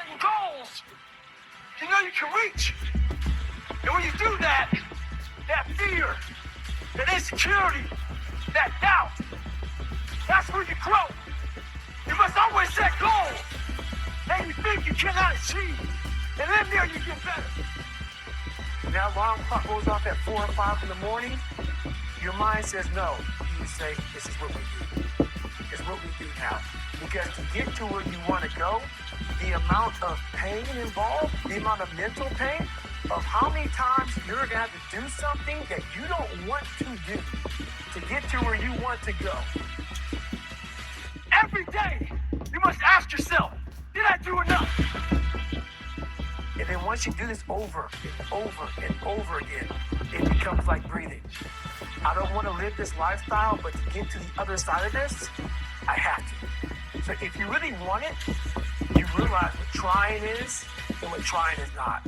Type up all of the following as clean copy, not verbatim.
setting goals you know you can reach. And when you do that, that fear, that insecurity, that doubt, that's where you grow. You must always set goals that you think you cannot achieve. And then there you get better. When that alarm clock goes off at 4 or 5 in the morning, your mind says no. You say, this is what we do. It's what we do now. Because to get to where you want to go, the amount of pain involved, the amount of mental pain, of how many times you're going to have to do something that you don't want to do to get to where you want to go. Every day, you must ask yourself, did I do enough? And then once you do this over and over and over again, it becomes like breathing. I don't want to live this lifestyle, but to get to the other side of this, I have to. So if you really want it, you realize what trying is and what trying is not.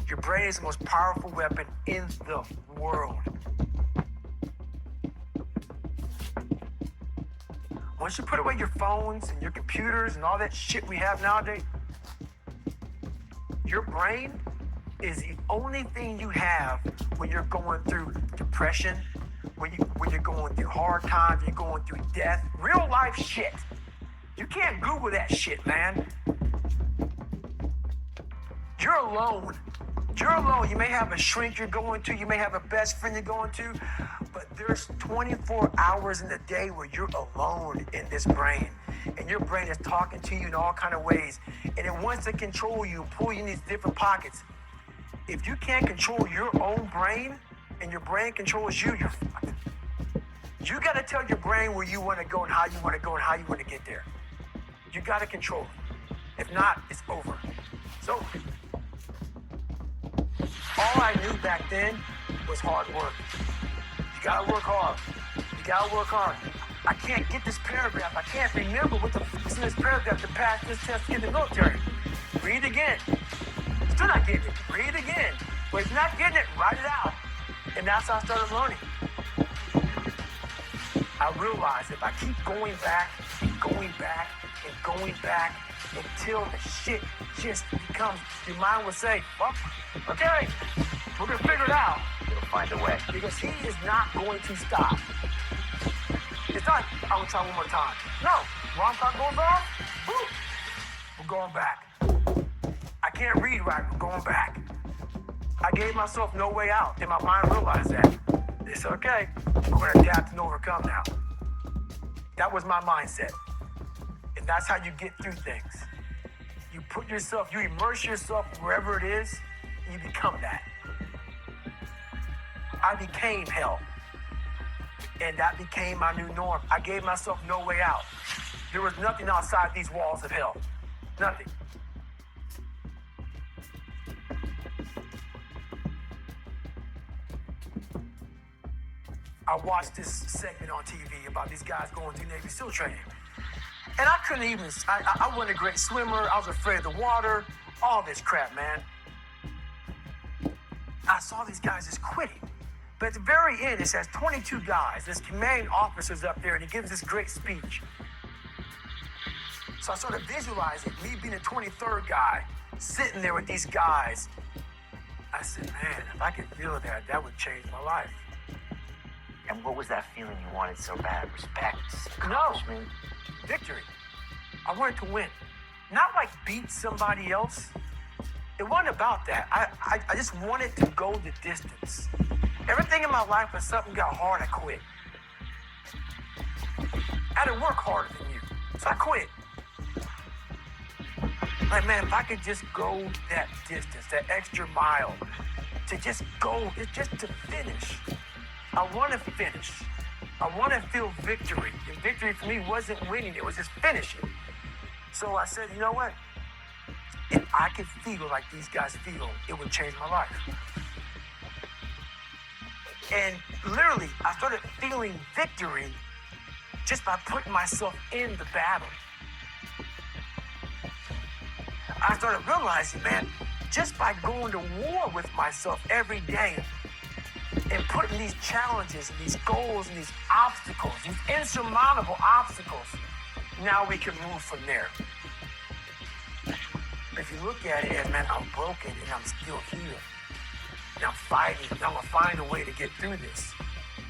Your brain is the most powerful weapon in the world. Once you put away your phones and your computers and all that shit we have nowadays, your brain is the only thing you have when you're going through depression, when you're going through hard times, you're going through death, real life shit. You can't Google that shit, man. You're alone. You're alone. You may have a shrink you're going to, you may have a best friend you're going to, but there's 24 hours in the day where you're alone in this brain. And your brain is talking to you in all kind of ways. And it wants to control you, pull you in these different pockets. If you can't control your own brain and your brain controls you, you're fucked. You got to tell your brain where you want to go and how you want to go and how you want to get there. You got to control it. If not, it's over. So, all I knew back then was hard work. You gotta work hard. You gotta work hard. I can't get this paragraph. I can't remember what the fuck's in this paragraph to pass this test in the military. Read again. Still not getting it. Read again. But if you're not getting it, write it out. And that's how I started learning. I realized if I keep going back and going back and going back until the shit just becomes, your mind will say, well, okay, we're gonna figure it out. We'll find a way. Because he is not going to stop. It's not, I will try one more time. No, alarm clock goes off, woo, we're going back. I can't read right, we're going back. I gave myself no way out, and my mind realized that. It's okay, we're gonna adapt and overcome now. That was my mindset. And that's how you get through things. You put yourself, you immerse yourself wherever it is, and you become that. I became hell. And that became my new norm. I gave myself no way out. There was nothing outside these walls of hell. Nothing. I watched this segment on TV about these guys going through Navy SEAL training. And I couldn't even, I wasn't a great swimmer. I was afraid of the water, all this crap, man. I saw these guys just quitting. But at the very end, it says 22 guys. This commanding officer's up there, and he gives this great speech. So I started visualizing me being the 23rd guy, sitting there with these guys. I said, man, if I could feel that, that would change my life. And what was that feeling you wanted so bad? Respect? No. Accomplishment? Victory. I wanted to win. Not like beat somebody else. It wasn't about that. I just wanted to go the distance. Everything in my life, when something got hard, I quit. I had to work harder than you, so I quit. Like, man, if I could just go that distance, that extra mile, to just go, it's just to finish. I want to finish. I want to feel victory. And victory for me wasn't winning, it was just finishing. So I said, you know what? If I could feel like these guys feel, it would change my life. And literally, I started feeling victory just by putting myself in the battle. I started realizing, man, just by going to war with myself every day, and putting these challenges and these goals and these obstacles, these insurmountable obstacles, now we can move from there. If you look at it as, man, I'm broken and I'm still here. And I'm fighting. I'm going to find a way to get through this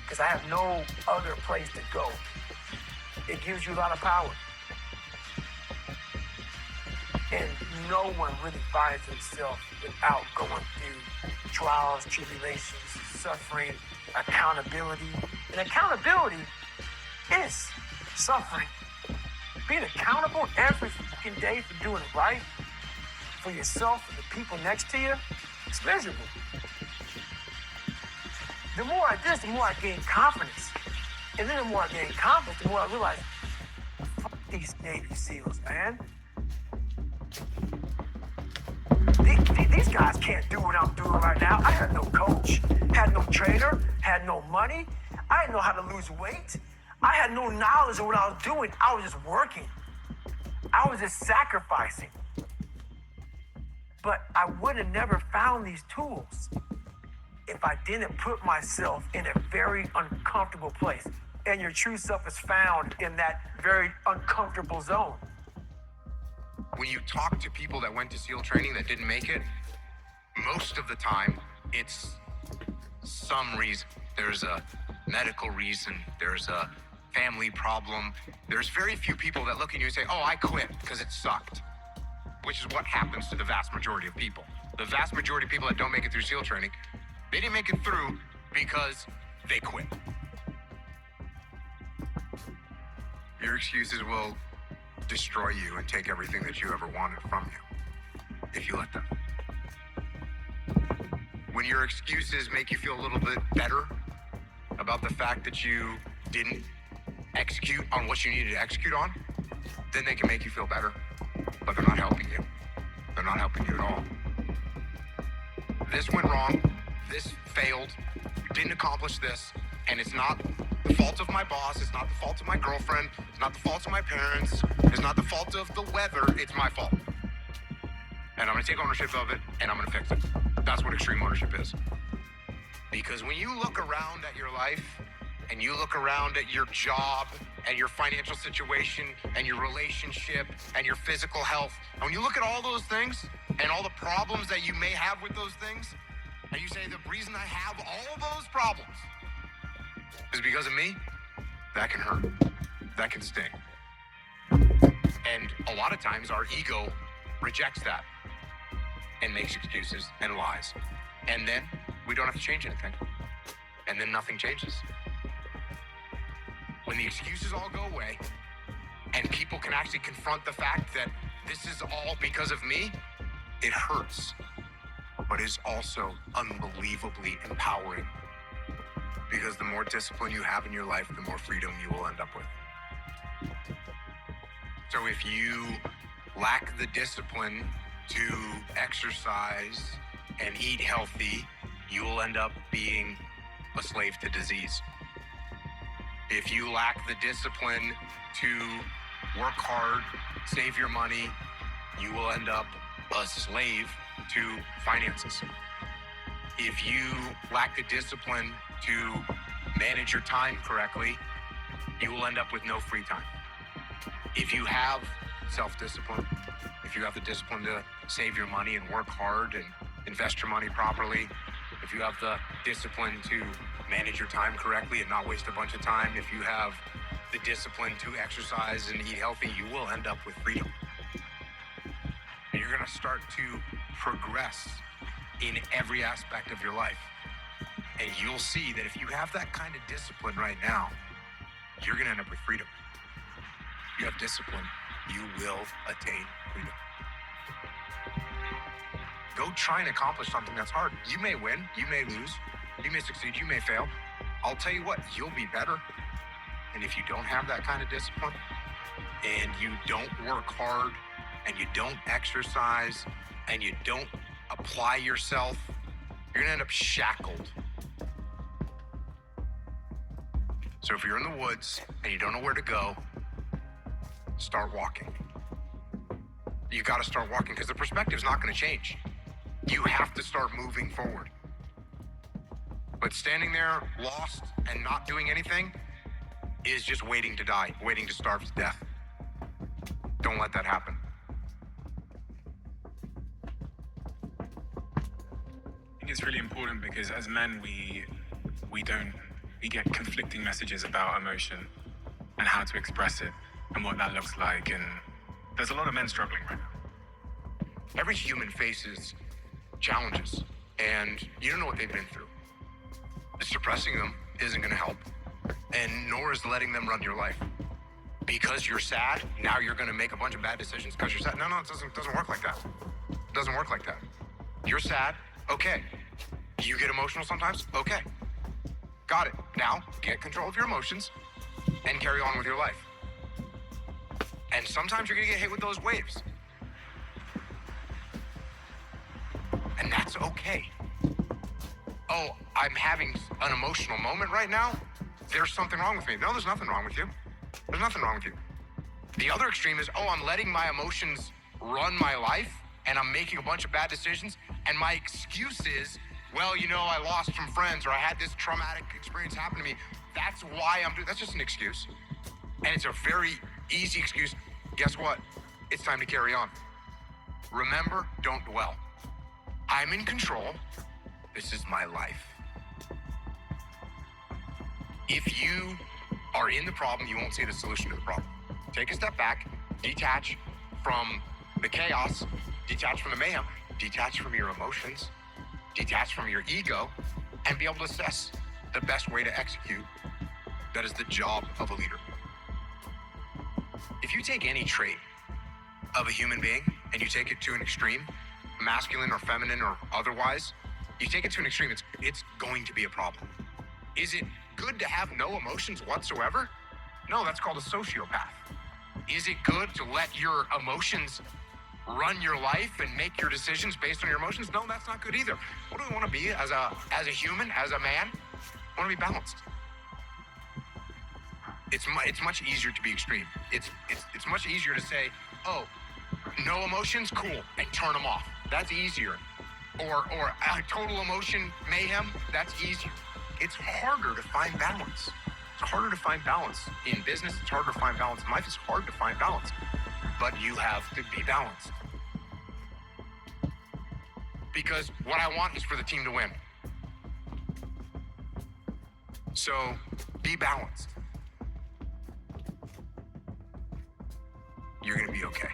because I have no other place to go. It gives you a lot of power. And no one really finds himself without going through trials, tribulations, suffering, accountability. And accountability is suffering. Being accountable every fucking day for doing right for yourself and the people next to you, it's miserable. The more I did this, the more I gained confidence. And then the more I gained confidence, the more I realized, fuck these Navy SEALs, man. These guys can't do what I'm doing right now. I had no coach, had no trainer, had no money. I didn't know how to lose weight. I had no knowledge of what I was doing. I was just working. I was just sacrificing. But I would have never found these tools if I didn't put myself in a very uncomfortable place. And your true self is found in that very uncomfortable zone. When you talk to people that went to SEAL training that didn't make it, most of the time, it's some reason. There's a medical reason, there's a family problem. There's very few people that look at you and say, oh, I quit because it sucked, which is what happens to the vast majority of people. The vast majority of people that don't make it through SEAL training, they didn't make it through because they quit. Your excuses will destroy you and take everything that you ever wanted from you, if you let them. When your excuses make you feel a little bit better about the fact that you didn't execute on what you needed to execute on, then they can make you feel better, but they're not helping you. They're not helping you at all. This went wrong, this failed, didn't accomplish this, and it's not the fault of my boss, it's not the fault of my girlfriend, it's not the fault of my parents, it's not the fault of the weather, it's my fault. And I'm gonna take ownership of it, and I'm gonna fix it. That's what extreme ownership is. Because when you look around at your life, and you look around at your job, and your financial situation, and your relationship, and your physical health, and when you look at all those things, and all the problems that you may have with those things, and you say, the reason I have all of those problems is because of me, that can hurt. That can sting. And a lot of times our ego rejects that and makes excuses and lies. And then we don't have to change anything. And then nothing changes. When the excuses all go away and people can actually confront the fact that this is all because of me, it hurts, but it's also unbelievably empowering. Because the more discipline you have in your life, the more freedom you will end up with. So if you lack the discipline to exercise and eat healthy, you will end up being a slave to disease. If you lack the discipline to work hard, save your money, you will end up a slave to finances. If you lack the discipline to manage your time correctly, you will end up with no free time. If you have self-discipline, if you have the discipline to save your money and work hard and invest your money properly, if you have the discipline to manage your time correctly and not waste a bunch of time, if you have the discipline to exercise and eat healthy, you will end up with freedom. And you're gonna start to progress in every aspect of your life. And you'll see that if you have that kind of discipline right now, you're gonna end up with freedom. If you have discipline, you will attain freedom. Go try and accomplish something that's hard. You may win, you may lose, you may succeed, you may fail. I'll tell you what, you'll be better. And if you don't have that kind of discipline, and you don't work hard, and you don't exercise, and you don't apply yourself, you're gonna end up shackled. So if you're in the woods and you don't know where to go, start walking. You gotta start walking because the perspective's not gonna change. You have to start moving forward. But standing there, lost, and not doing anything is just waiting to die, waiting to starve to death. Don't let that happen. I think it's really important because as men, we get conflicting messages about emotion and how to express it and what that looks like. And there's a lot of men struggling right now. Every human faces challenges, and you don't know what they've been through. Suppressing them isn't going to help, and nor is letting them run your life. Because you're sad, now you're going to make a bunch of bad decisions because you're sad. No, it doesn't work like that. It doesn't work like that. You're sad, okay. You get emotional sometimes, okay. Got it. Now, get control of your emotions and carry on with your life. And sometimes you're going to get hit with those waves. And that's okay. Oh, I'm having an emotional moment right now. There's something wrong with me. No, there's nothing wrong with you. There's nothing wrong with you. The other extreme is, oh, I'm letting my emotions run my life and I'm making a bunch of bad decisions. And my excuse is, well, you know, I lost some friends or I had this traumatic experience happen to me. That's why I'm doing. That's just an excuse. And it's a very easy excuse. Guess what? It's time to carry on. Remember, don't dwell. I'm in control. This is my life. If you are in the problem, you won't see the solution to the problem. Take a step back, detach from the chaos, detach from the mayhem, detach from your emotions, detach from your ego, and be able to assess the best way to execute. That is the job of a leader. If you take any trait of a human being and you take it to an extreme, masculine or feminine or otherwise, you take it to an extreme, it's going to be a problem. Is it good to have no emotions whatsoever? No, that's called a sociopath. Is it good to let your emotions run your life and make your decisions based on your emotions? No, that's not good either. What do we want to be as a human, as a man? We want to be balanced. It's much easier to be extreme. It's much easier to say, oh, no emotions, cool, and turn them off. That's easier. Or total emotion mayhem, that's easier. It's harder to find balance. It's harder to find balance in business. It's harder to find balance in life. It's hard to find balance, but you have to be balanced. Because what I want is for the team to win. So be balanced. You're going to be okay.